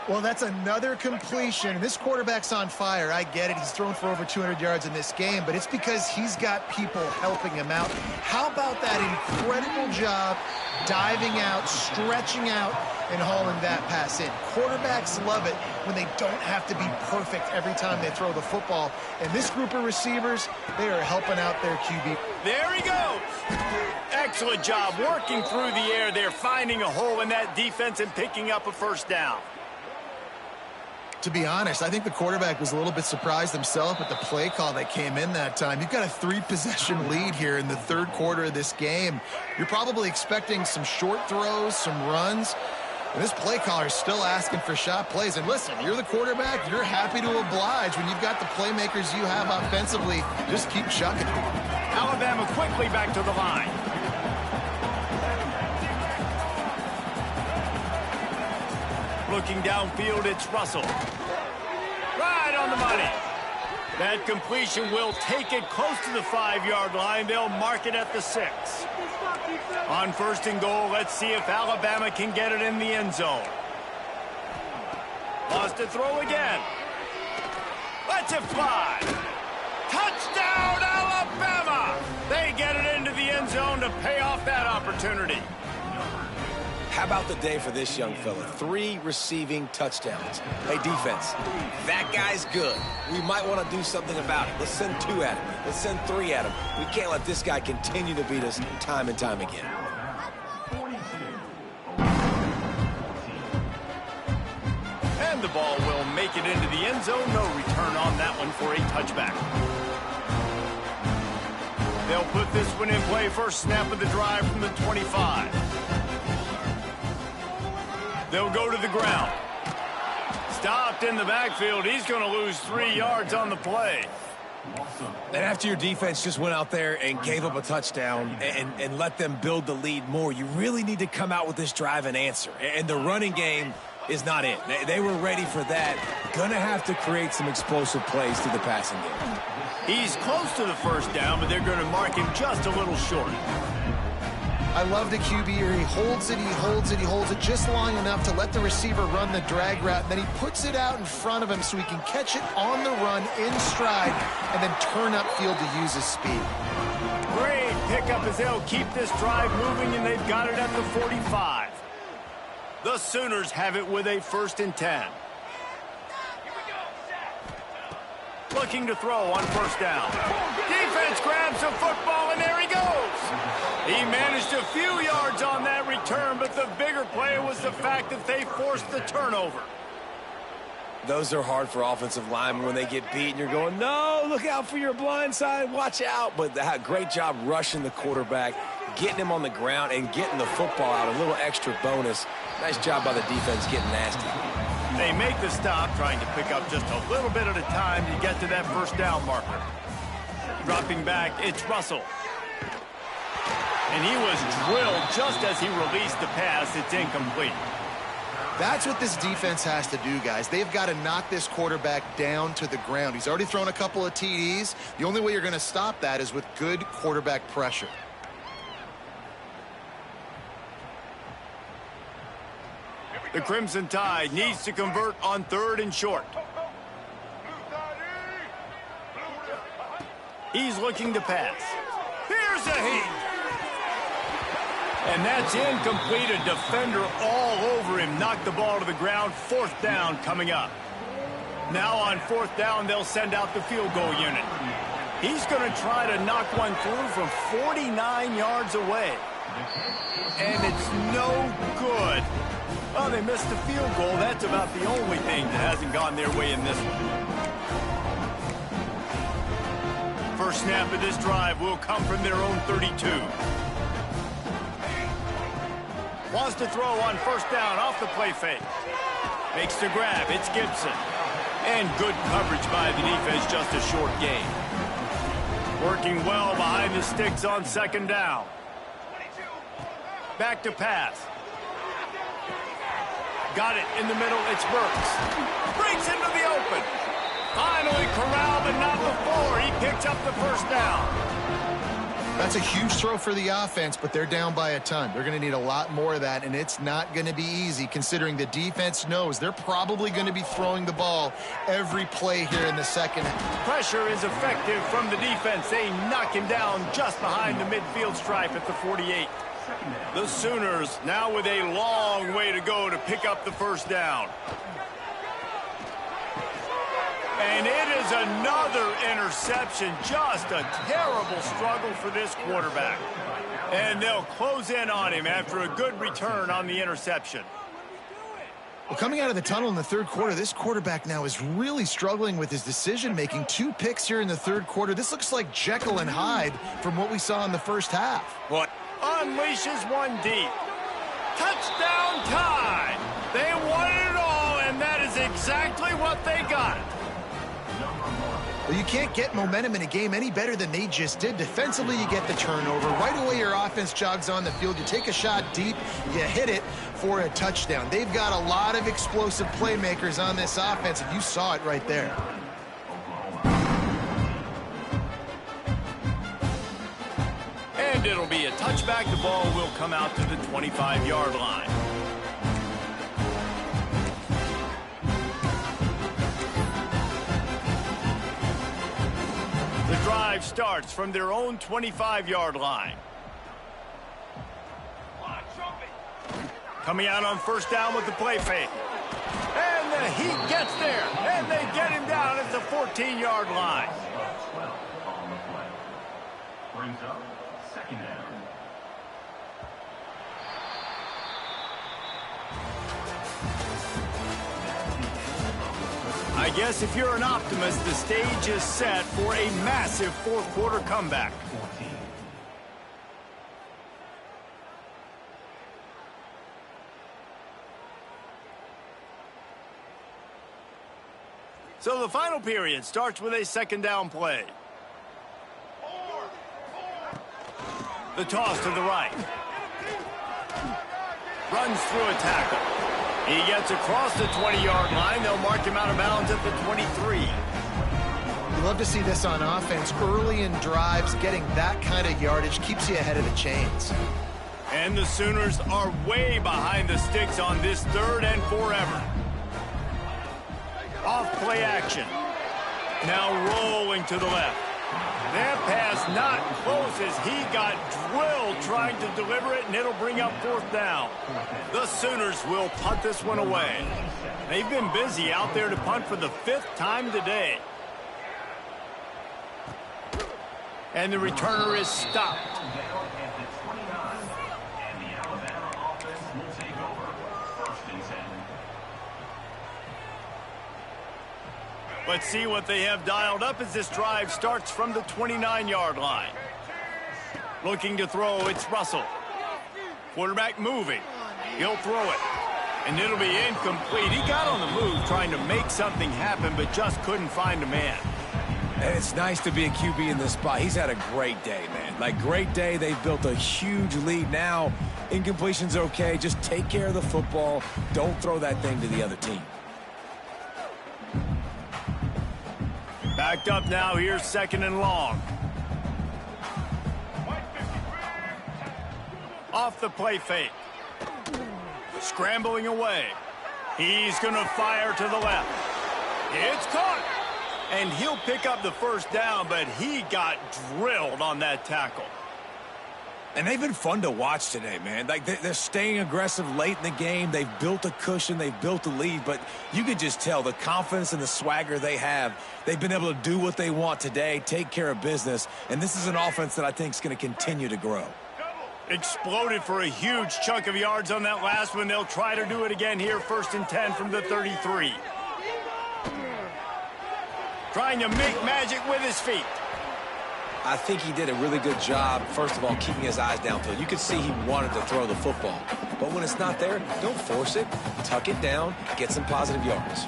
Well, that's another completion. This quarterback's on fire. I get it. He's thrown for over 200 yards in this game, but it's because he's got people helping him out. How about that incredible job diving out, stretching out, and hauling that pass in? Quarterbacks love it when they don't have to be perfect every time they throw the football. And this group of receivers, they are helping out their QB. There he goes. Excellent job working through the air there, finding a hole in that defense and picking up a first down. To be honest, I think the quarterback was a little bit surprised himself at the play call that came in that time. You've got a 3-possession lead here in the third quarter of this game. You're probably expecting some short throws, some runs. And this play caller is still asking for shot plays. And listen, you're the quarterback. You're happy to oblige when you've got the playmakers you have offensively. Just keep chucking. Alabama quickly back to the line. Looking downfield, it's Russell. Right on the money. That completion will take it close to the 5-yard line. They'll mark it at the 6. On first and goal, let's see if Alabama can get it in the end zone. Lost to throw again. Lets it fly. Touchdown, Alabama! They get it into the end zone to pay off that opportunity. How about the day for this young fella? 3 receiving touchdowns. Hey, defense, that guy's good. We might want to do something about it. Let's send 2 at him. Let's send 3 at him. We can't let this guy continue to beat us time and time again. And the ball will make it into the end zone. No return on that one for a touchback. They'll put this one in play. First snap of the drive from the 25. They'll go to the ground. Stopped in the backfield. He's going to lose 3 yards on the play. And after your defense just went out there and gave up a touchdown and let them build the lead more, you really need to come out with this drive and answer. And the running game is not it. They were ready for that. Gonna have to create some explosive plays to the passing game. He's close to the first down, but they're going to mark him just a little short. I love the QB here. He holds it, he holds it, he holds it just long enough to let the receiver run the drag route. And then he puts it out in front of him so he can catch it on the run in stride and then turn upfield to use his speed. Great pickup as they'll keep this drive moving, and they've got it at the 45. The Sooners have it with a 1st and 10. Looking to throw on first down. Defense grabs the football, and there he goes. He managed a few yards on that return, but the bigger play was the fact that they forced the turnover. Those are hard for offensive linemen when they get beat and you're going, no, look out for your blind side, watch out. But great job rushing the quarterback, getting him on the ground and getting the football out, a little extra bonus. Nice job by the defense getting nasty. They make the stop, trying to pick up just a little bit at a time to get to that first down marker. Dropping back, it's Russell. And he was drilled just as he released the pass. It's incomplete. That's what this defense has to do, guys. They've got to knock this quarterback down to the ground. He's already thrown a couple of TDs. The only way you're going to stop that is with good quarterback pressure. The Crimson Tide needs to convert on 3rd and short. He's looking to pass. Here's a heat. And that's incomplete. A defender all over him. Knocked the ball to the ground. 4th down coming up. Now on 4th down, they'll send out the field goal unit. He's going to try to knock one through from 49 yards away. And it's no good. Well, they missed the field goal. That's about the only thing that hasn't gone their way in this one. First snap of this drive will come from their own 32. Wants to throw on first down off the play fake. Makes the grab. It's Gibson. And good coverage by the defense, just a short gain. Working well behind the sticks on 2nd down. Back to pass. Got it in the middle. It's Burks. Breaks into the open. Finally corralled, but not before. He picks up the first down. That's a huge throw for the offense, but they're down by a ton. They're going to need a lot more of that, and it's not going to be easy considering the defense knows they're probably going to be throwing the ball every play here in the second. Pressure is effective from the defense. They knock him down just behind the midfield stripe at the 48. The Sooners now with a long way to go to pick up the first down. And it is another interception. Just a terrible struggle for this quarterback. And they'll close in on him after a good return on the interception. Well, coming out of the tunnel in the 3rd quarter, this quarterback now is really struggling with his decision-making. 2 picks here in the 3rd quarter. This looks like Jekyll and Hyde from what we saw in the first half. What? Unleashes one deep. Touchdown Tide. They wanted it all, and that is exactly what they got. Well, you can't get momentum in a game any better than they just did. Defensively, you get the turnover. Right away, your offense jogs on the field. You take a shot deep, you hit it for a touchdown. They've got a lot of explosive playmakers on this offense, and you saw it right there. And it'll be a touchback. The ball will come out to the 25-yard line. The drive starts from their own 25-yard line. Coming out on first down with the play fake. And the Heat gets there. And they get him down at the 14-yard line. Brings up 2nd down. I guess if you're an optimist, the stage is set for a massive 4th quarter comeback. So the final period starts with a second down play. The toss to the right. Runs through a tackle. He gets across the 20-yard line. They'll mark him out of bounds at the 23. You love to see this on offense. Early in drives, getting that kind of yardage keeps you ahead of the chains. And the Sooners are way behind the sticks on this 3rd and forever. Off play action. Now rolling to the left. That pass not close as he got drilled trying to deliver it, and it'll bring up 4th down. The Sooners will punt this one away. They've been busy out there to punt for the 5th time today. And the returner is stopped. Let's see what they have dialed up as this drive starts from the 29-yard line. Looking to throw, it's Russell. Quarterback moving. He'll throw it. And it'll be incomplete. He got on the move trying to make something happen, but just couldn't find a man. And it's nice to be a QB in this spot. He's had a great day, man. Like, great day. They've built a huge lead. Now, incompletion's okay. Just take care of the football. Don't throw that thing to the other team. Backed up now. Here's 2nd and long. Off the play fake. Scrambling away. He's going to fire to the left. It's caught. And he'll pick up the 1st down, but he got drilled on that tackle. And they've been fun to watch today, man. Like, they're staying aggressive late in the game. They've built a cushion. They've built a lead. But you can just tell the confidence and the swagger they have. They've been able to do what they want today, take care of business. And this is an offense that I think is going to continue to grow. Exploded for a huge chunk of yards on that last one. They'll try to do it again here. 1st and 10 from the 33. Trying to make magic with his feet. I think he did a really good job, first of all, keeping his eyes downfield. You could see he wanted to throw the football. But when it's not there, don't force it. Tuck it down, get some positive yards.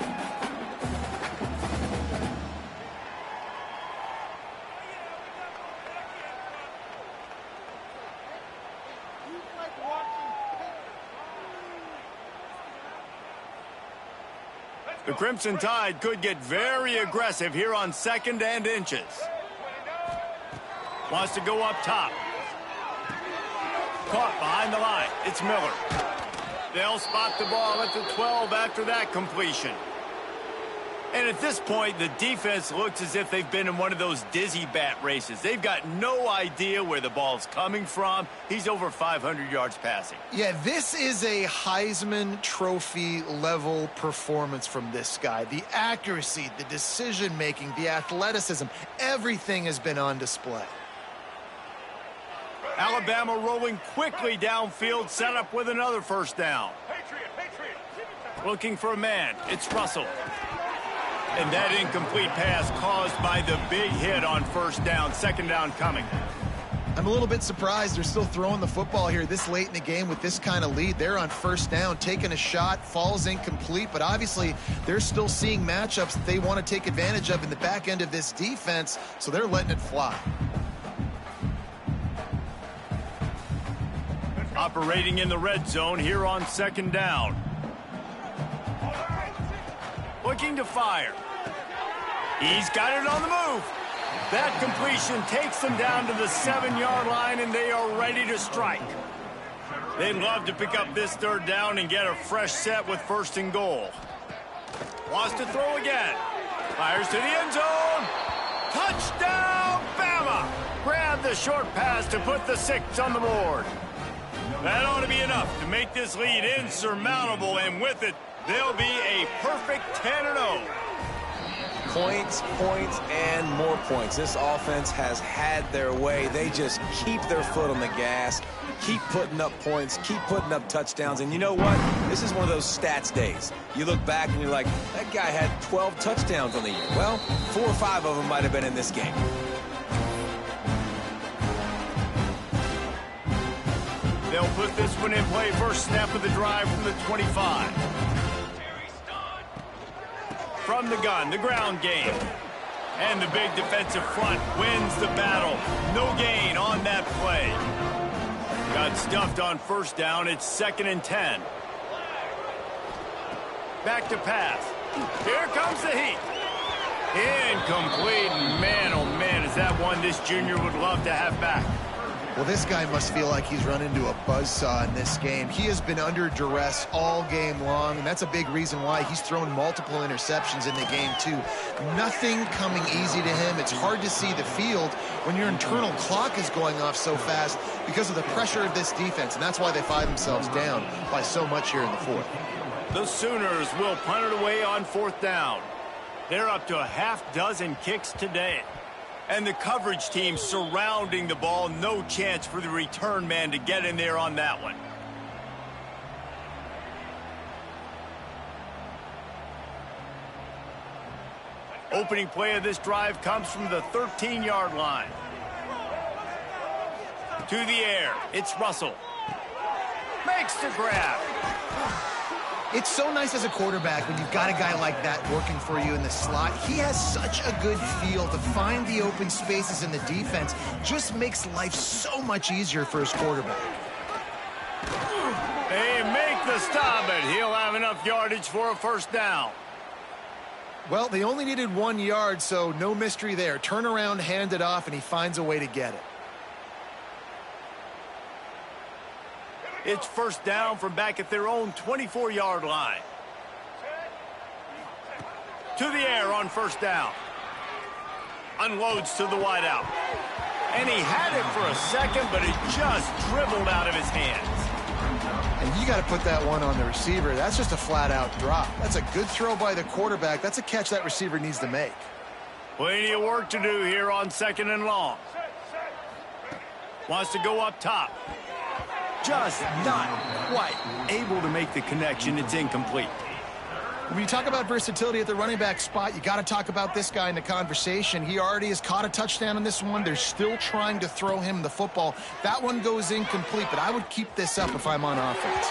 The Crimson Tide could get very aggressive here on 2nd and inches. Wants to go up top. Caught behind the line. It's Miller. They'll spot the ball at the 12 after that completion. And at this point, the defense looks as if they've been in one of those dizzy bat races. They've got no idea where the ball's coming from. He's over 500 yards passing. Yeah, this is a Heisman Trophy level performance from this guy. The accuracy, the decision-making, the athleticism, everything has been on display. Alabama rolling quickly downfield, set up with another 1st down. Looking for a man. It's Russell. And that incomplete pass caused by the big hit on 1st down. 2nd down coming. I'm a little bit surprised they're still throwing the football here this late in the game with this kind of lead. They're on 1st down, taking a shot, falls incomplete, but obviously they're still seeing matchups that they want to take advantage of in the back end of this defense, so they're letting it fly. Operating in the red zone here on 2nd down. Looking to fire. He's got it on the move. That completion takes them down to the 7-yard line, and they are ready to strike. They'd love to pick up this 3rd down and get a fresh set with 1st and goal. Wants to throw again. Fires to the end zone. Touchdown, Bama! Grab the short pass to put the 6 on the board. That ought to be enough to make this lead insurmountable, and with it, they'll be a perfect 10-0. Points, points, and more points. This offense has had their way. They just keep their foot on the gas, keep putting up points, keep putting up touchdowns. And you know what? This is one of those stats days. You look back and you're like, that guy had 12 touchdowns on the year. Well, 4 or 5 of them might have been in this game. They'll put this one in play. First snap of the drive from the 25. from the gun, the ground game. And the big defensive front wins the battle. No gain on that play. Got stuffed on first down. It's 2nd and 10. Back to pass. Here comes the heat. Incomplete. Man, oh man, is that one this junior would love to have back. Well, this guy must feel like he's run into a buzzsaw in this game. He has been under duress all game long, and that's a big reason why he's thrown multiple interceptions in the game, too. Nothing coming easy to him. It's hard to see the field when your internal clock is going off so fast because of the pressure of this defense, and that's why they find themselves down by so much here in the fourth. The Sooners will punt it away on 4th down. They're up to a half-dozen kicks today. And the coverage team surrounding the ball. No chance for the return man to get in there on that one. Opening play of this drive comes from the 13-yard line. To the air. It's Russell. Makes the grab. It's so nice as a quarterback when you've got a guy like that working for you in the slot. He has such a good feel to find the open spaces in the defense. Just makes life so much easier for his quarterback. They make the stop, but he'll have enough yardage for a 1st down. Well, they only needed 1 yard, so no mystery there. Turn around, hand it off, and he finds a way to get it. It's 1st down from back at their own 24-yard line. To the air on 1st down. Unloads to the wideout. And he had it for a second, but it just dribbled out of his hands. And you got to put that one on the receiver. That's just a flat-out drop. That's a good throw by the quarterback. That's a catch that receiver needs to make. Plenty of work to do here on 2nd and long. Wants to go up top. Just not quite able to make the connection. It's incomplete. When you talk about versatility at the running back spot, you got to talk about this guy in the conversation. He already has caught a touchdown on this one. They're still trying to throw him the football. That one goes incomplete, but I would keep this up if I'm on offense.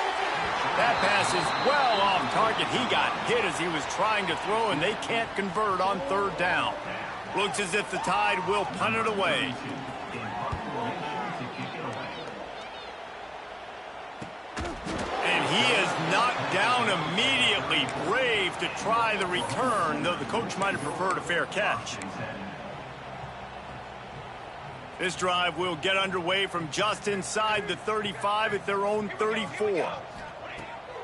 That pass is well off target. He got hit as he was trying to throw, and they can't convert on 3rd down. Looks as if the Tide will punt it away. And he is knocked down immediately. Brave to try the return, though the coach might have preferred a fair catch. This drive will get underway from just inside the 35 at their own 34.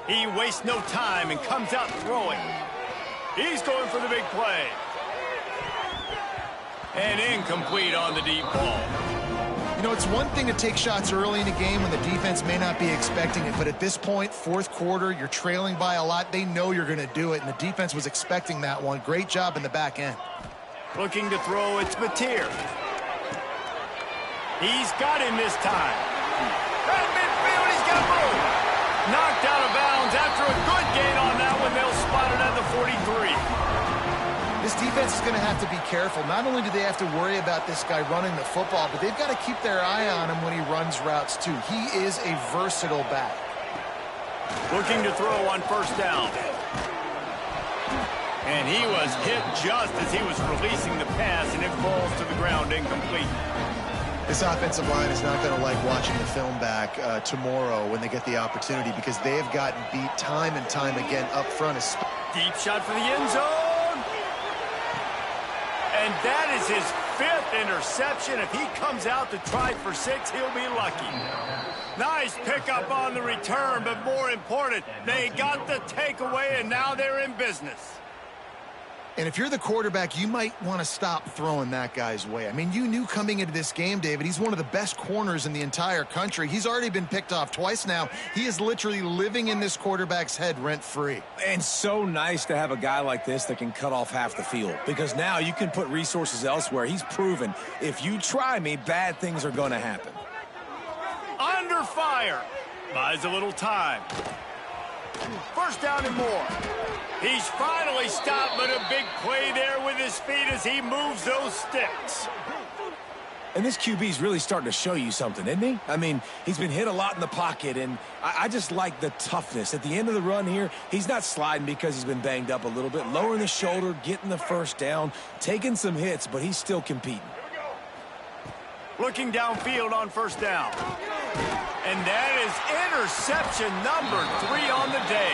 He wastes no time and comes out throwing. He's going for the big play. And incomplete on the deep ball. You know, it's one thing to take shots early in a game when the defense may not be expecting it, but at this point, 4th quarter, you're trailing by a lot. They know you're going to do it, and the defense was expecting that one. Great job in the back end. Looking to throw, it's Mateer. He's got him this time. At midfield, he's got room. Knocked out of bounds after a good gain on that one. They'll spot it at the 43. This defense is going to have to be careful. Not only do they have to worry about this guy running the football, but they've got to keep their eye on him when he runs routes, too. He is a versatile back. Looking to throw on 1st down. And he was hit just as he was releasing the pass, and it falls to the ground incomplete. This offensive line is not going to like watching the film back tomorrow when they get the opportunity, because they have gotten beat time and time again up front. Deep shot for the end zone. And that is his 5th interception. If he comes out to try for 6, he'll be lucky. Nice pickup on the return, but more important, they got the takeaway, and now they're in business. And if you're the quarterback, you might want to stop throwing that guy's way. I mean, you knew coming into this game, David, he's one of the best corners in the entire country. He's already been picked off twice now. He is literally living in this quarterback's head rent-free. And so nice to have a guy like this that can cut off half the field, because now you can put resources elsewhere. He's proven if you try me, bad things are going to happen. Under fire. Buys a little time. 1st down and more. He's finally stopped, but a big play there with his feet as he moves those sticks. And this QB's really starting to show you something, isn't he? I mean, he's been hit a lot in the pocket, and I just like the toughness. At the end of the run here, he's not sliding because he's been banged up a little bit. Lowering the shoulder, getting the first down, taking some hits, but he's still competing. Looking downfield on first down. And that is interception number 3 on the day.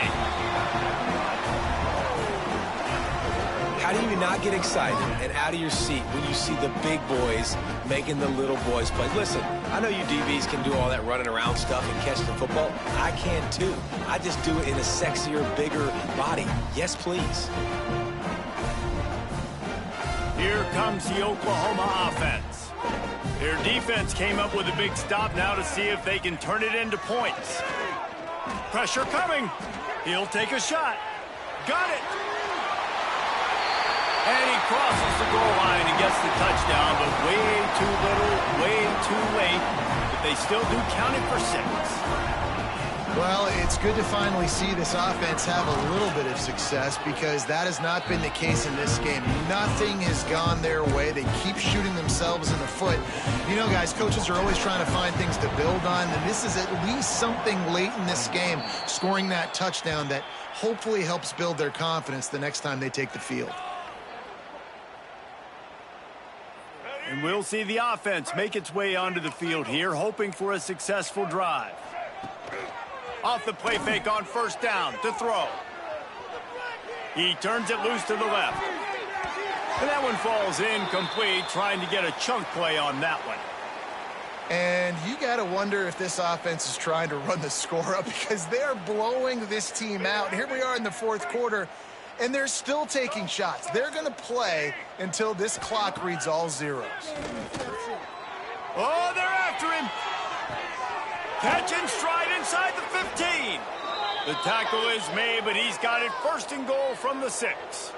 How do you not get excited and out of your seat when you see the big boys making the little boys play? Listen, I know you DBs can do all that running around stuff and catch the football. I can too. I just do it in a sexier, bigger body. Yes, please. Here comes the Oklahoma offense. Their defense came up with a big stop now to see if they can turn it into points. Pressure coming. He'll take a shot. Got it. And he crosses the goal line and gets the touchdown, but way too little, way too late. But they still do count it for 6. Well, it's good to finally see this offense have a little bit of success because that has not been the case in this game. Nothing has gone their way. They keep shooting themselves in the foot. You know, guys, coaches are always trying to find things to build on, and this is at least something late in this game, scoring that touchdown that hopefully helps build their confidence the next time they take the field. And we'll see the offense make its way onto the field here, hoping for a successful drive. Off the play fake on first down to throw. He turns it loose to the left. And that one falls incomplete, trying to get a chunk play on that one. And you got to wonder if this offense is trying to run the score up because they're blowing this team out. Here we are in the fourth quarter. And they're still taking shots. They're going to play until this clock reads all zeros. Oh, they're after him. Catch and stride inside the 15. The tackle is made, but he's got it first and goal from the 6.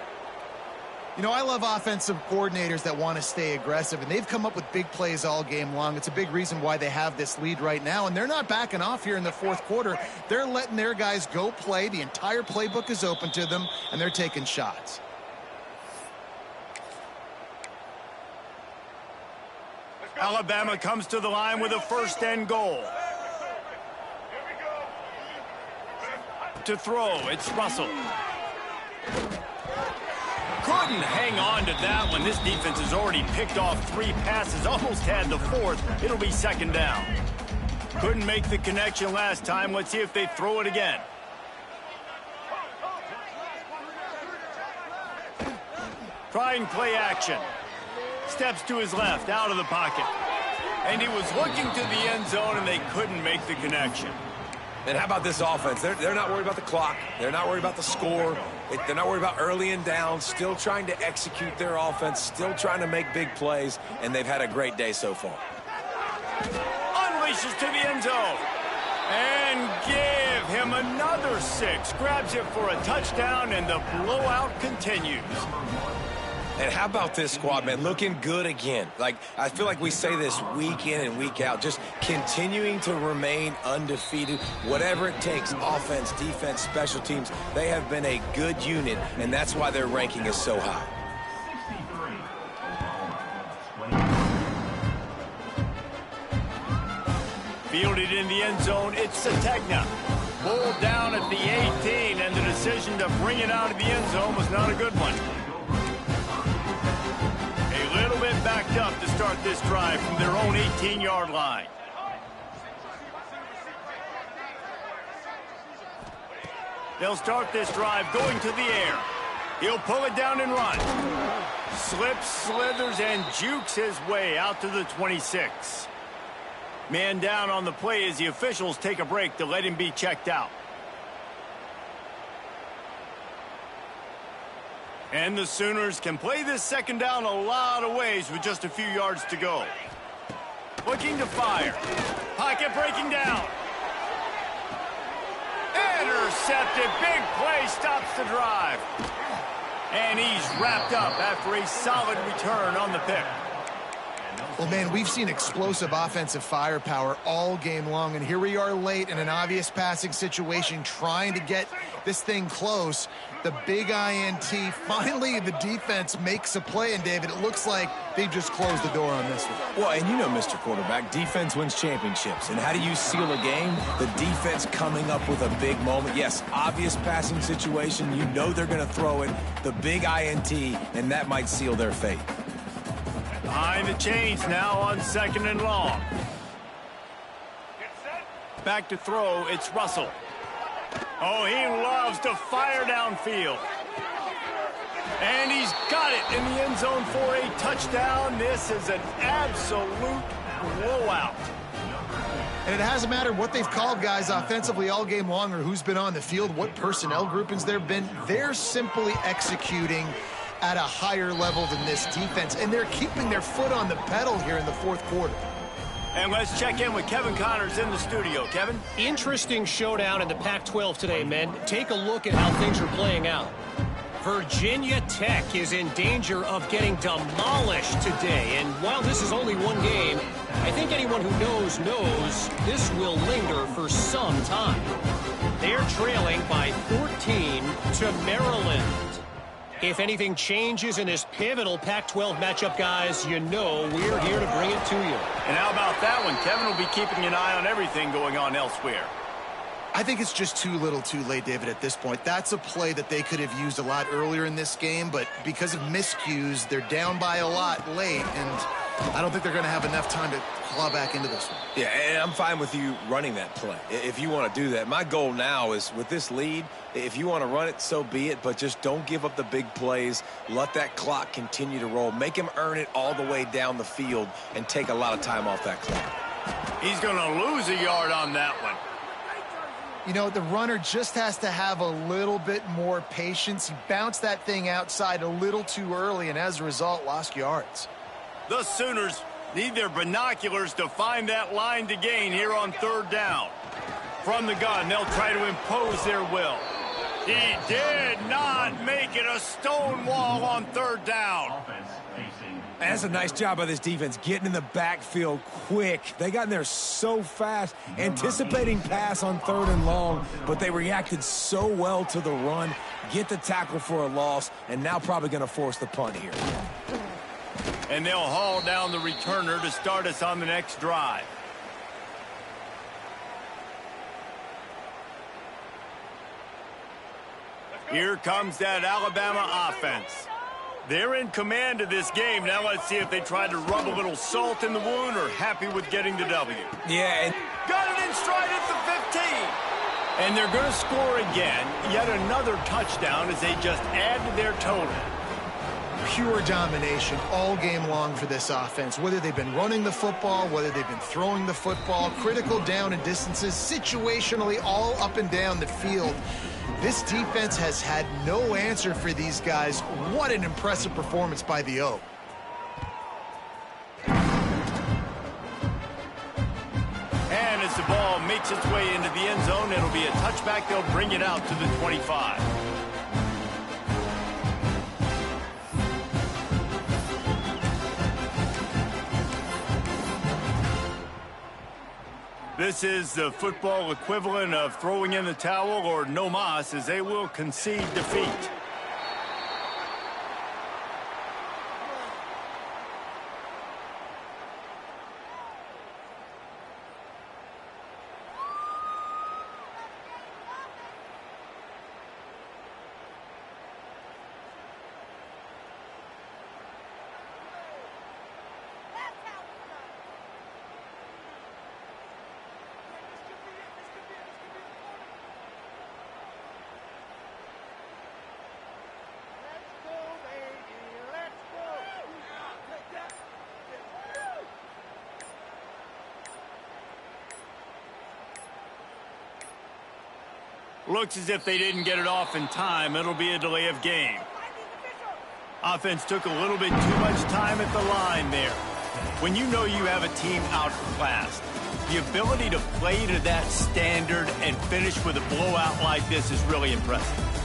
You know, I love offensive coordinators that want to stay aggressive, and they've come up with big plays all game long. It's a big reason why they have this lead right now, and they're not backing off here in the fourth quarter. They're letting their guys go play. The entire playbook is open to them, and they're taking shots. Alabama comes to the line with a first and goal. To throw, it's Russell. Couldn't hang on to that one. This defense has already picked off 3 passes, almost had the 4th. It'll be second down. Couldn't make the connection last time. Let's see if they throw it again. Trying play action. Steps to his left, out of the pocket. And he was looking to the end zone, and they couldn't make the connection. And how about this offense? They're not worried about the clock. They're not worried about the score. They're not worried about early and down. Still trying to execute their offense. Still trying to make big plays. And they've had a great day so far. Unleashes to the end zone. And give him another 6. Grabs it for a touchdown, and the blowout continues. And how about this squad, man? Looking good again. Like, I feel like we say this week in and week out, just continuing to remain undefeated, whatever it takes, offense, defense, special teams. They have been a good unit, and that's why their ranking is so high. Fielded in the end zone, it's Sategna. Pulled down at the 18, and the decision to bring it out of the end zone was not a good one. A little bit backed up to start this drive from their own 18-yard line. They'll start this drive going to the air. He'll pull it down and run. Slips, slithers, and jukes his way out to the 26. Man down on the play as the officials take a break to let him be checked out. And the Sooners can play this second down a lot of ways with just a few yards to go. Looking to fire. Pocket breaking down. Intercepted. Big play stops the drive. And he's wrapped up after a solid return on the pick. Well, man, we've seen explosive offensive firepower all game long, and here we are late in an obvious passing situation trying to get this thing close. The big INT, finally the defense makes a play, and David, it looks like they've just closed the door on this one. Well, and you know, Mr. Quarterback, defense wins championships. And how do you seal a game? The defense coming up with a big moment. Yes, obvious passing situation. You know they're going to throw it. The big INT, and that might seal their fate. Behind the chains now on 2nd and long. Back to throw, it's Russell. Oh, he loves to fire downfield. And he's got it in the end zone for a touchdown. This is an absolute blowout. And it hasn't mattered what they've called guys offensively all game long or who's been on the field, what personnel groupings there have been. They're simply executing at a higher level than this defense, and they're keeping their foot on the pedal here in the fourth quarter. And let's check in with Kevin Connors in the studio. Kevin? Interesting showdown in the Pac-12 today, men. Take a look at how things are playing out. Virginia Tech is in danger of getting demolished today, and while this is only one game, I think anyone who knows this will linger for some time. They're trailing by 14 to Maryland. If anything changes in this pivotal Pac-12 matchup, guys, you know we're here to bring it to you. And how about that one? Kevin will be keeping an eye on everything going on elsewhere. I think it's just too little too late, David, at this point. That's a play that they could have used a lot earlier in this game, but because of miscues, they're down by a lot late, and I don't think they're going to have enough time to claw back into this one. Yeah, and I'm fine with you running that play if you want to do that. My goal now is with this lead, if you want to run it, so be it, but just don't give up the big plays. Let that clock continue to roll. Make him earn it all the way down the field and take a lot of time off that clock. He's going to lose a yard on that one. You know, the runner just has to have a little bit more patience. He bounced that thing outside a little too early, and as a result, lost yards. The Sooners need their binoculars to find that line to gain here on 3rd down. From the gun, they'll try to impose their will. He did not make it a stone wall on 3rd down. Offense facing. That's a nice job by this defense, getting in the backfield quick. They got in there so fast, anticipating pass on 3rd and long, but they reacted so well to the run, get the tackle for a loss, and now probably going to force the punt here. And they'll haul down the returner to start us on the next drive. Here comes that Alabama offense. They're in command of this game. Now let's see if they try to rub a little salt in the wound or happy with getting the W. Yeah, and got it in stride at the 15. And they're going to score again. Yet another touchdown as they just add to their total. Pure domination all game long for this offense. Whether they've been running the football, whether they've been throwing the football, critical down and distances, situationally all up and down the field. This defense has had no answer for these guys. What an impressive performance by the O. And as the ball makes its way into the end zone, it'll be a touchback. They'll bring it out to the 25. This is the football equivalent of throwing in the towel or no mas, as they will concede defeat. Looks as if they didn't get it off in time. It'll be a delay of game. Offense took a little bit too much time at the line there. When you know you have a team outclassed, the ability to play to that standard and finish with a blowout like this is really impressive.